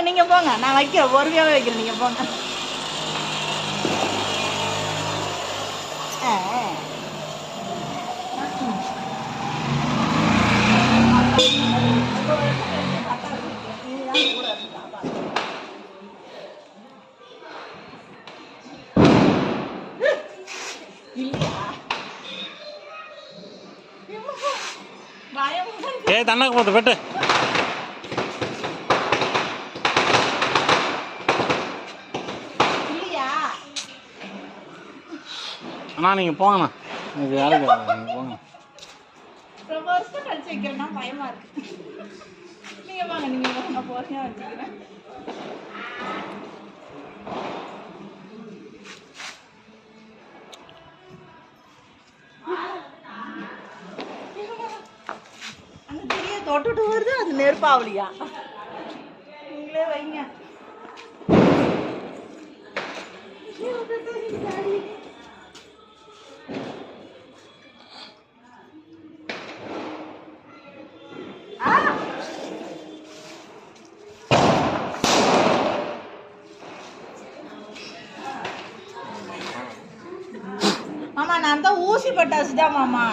நீங்க போங்க, நான் வைக்கிறேன், பொறுமையாவே வைக்கிறேன், நீங்க போங்க. தண்ணக்கு போது பெட்டு அண்ணா நீங்கள் போங்கண்ணா, இது யாருக்கு நீங்கள் போங்க. ரொம்ப வருஷம் கழிச்சு வைக்கிறேன்னா பயமா இருக்கு. நீங்கள் வாங்க, நீங்கள் வாங்க, நான் போகிறேன் வச்சுக்கிறேன். அந்த திரியை தொட்டுட்டு வருது, அது நெருப்பாவலியா? நீங்களே வைங்க. மாமா, நான் தான் ஊசி பட்டாசு தான் மாமா.